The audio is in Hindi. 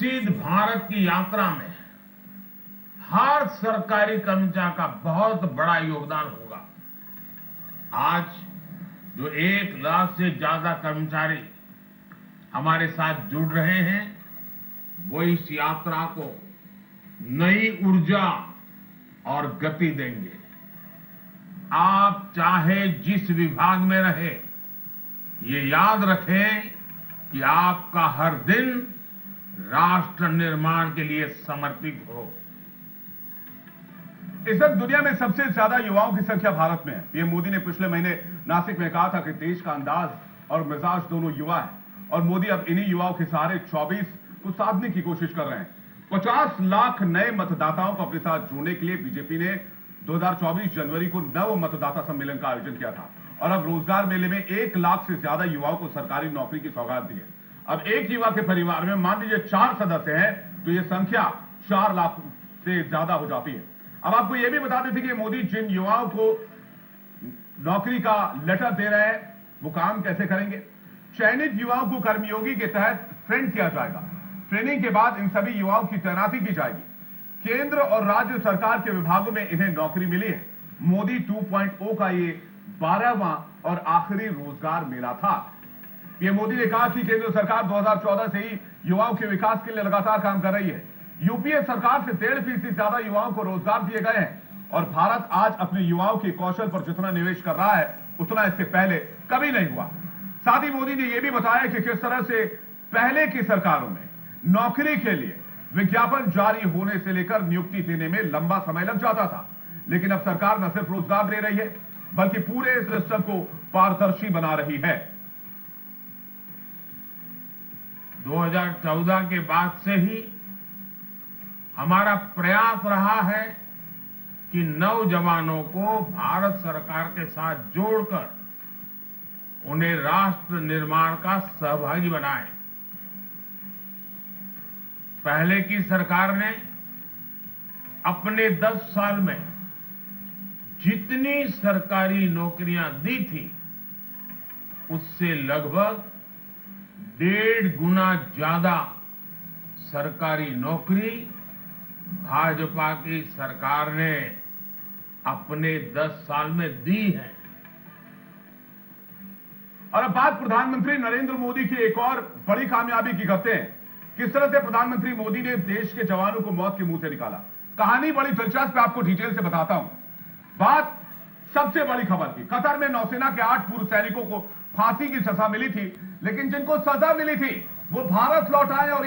विकसित भारत की यात्रा में हर सरकारी कर्मचारी का बहुत बड़ा योगदान होगा। आज जो 1 लाख से ज्यादा कर्मचारी हमारे साथ जुड़ रहे हैं, वो इस यात्रा को नई ऊर्जा और गति देंगे। आप चाहे जिस विभाग में रहे, ये याद रखें कि आपका हर दिन राष्ट्र निर्माण के लिए समर्पित हो। इस वक्त दुनिया में सबसे ज्यादा युवाओं की संख्या भारत में है। पीएम मोदी ने पिछले महीने नासिक में कहा था कि देश का अंदाज और मिजाज दोनों युवा है, और मोदी अब इन्हीं युवाओं के सहारे 24 को साधने की कोशिश कर रहे हैं। 50 लाख नए मतदाताओं को अपने साथ जोड़ने के लिए बीजेपी ने 2024 जनवरी को नव मतदाता सम्मेलन का आयोजन किया था, और अब रोजगार मेले में 1 लाख से ज्यादा युवाओं को सरकारी नौकरी की सौगात दी है। अब एक युवा के परिवार में मान लीजिए 4 सदस्य हैं, तो यह संख्या 4 लाख से ज्यादा हो जाती है। अब आपको यह भी बता देते कि मोदी जिन युवाओं को नौकरी का लेटर दे रहे हैं, वो काम कैसे करेंगे। चयनित युवाओं को कर्मयोगी के तहत ट्रेन किया जाएगा। ट्रेनिंग के बाद इन सभी युवाओं की तैनाती की जाएगी। केंद्र और राज्य सरकार के विभागों में इन्हें नौकरी मिली है। मोदी 2.0 का ये 12वां और आखिरी रोजगार मेला था। पीएम मोदी ने कहा कि केंद्र सरकार 2014 से ही युवाओं के विकास के लिए लगातार काम कर रही है। यूपीए सरकार से 1.5% से ज्यादा युवाओं को रोजगार दिए गए हैं, और भारत आज अपने युवाओं के कौशल पर जितना निवेश कर रहा है, उतना इससे पहले कभी नहीं हुआ। साथ ही मोदी ने यह भी बताया कि किस तरह से पहले की सरकारों में नौकरी के लिए विज्ञापन जारी होने से लेकर नियुक्ति देने में लंबा समय लग जाता था, लेकिन अब सरकार न सिर्फ रोजगार दे रही है, बल्कि पूरे सिस्टम को पारदर्शी बना रही है। 2014 के बाद से ही हमारा प्रयास रहा है कि नौजवानों को भारत सरकार के साथ जोड़कर उन्हें राष्ट्र निर्माण का सहभागी बनाएं। पहले की सरकार ने अपने 10 साल में जितनी सरकारी नौकरियां दी थी, उससे लगभग 1.5 गुना ज्यादा सरकारी नौकरी भाजपा की सरकार ने अपने 10 साल में दी है। और अब बात प्रधानमंत्री नरेंद्र मोदी की एक और बड़ी कामयाबी की करते हैं। किस तरह से प्रधानमंत्री मोदी ने देश के जवानों को मौत के मुंह से निकाला। कहानी बड़ी दिलचस्प है, आपको डिटेल से बताता हूं। बात सबसे बड़ी खबर की। कतर में नौसेना के 8 पूर्व सैनिकों को फांसी की सजा मिली थी, लेकिन जिनको सजा मिली थी वो भारत लौट आए और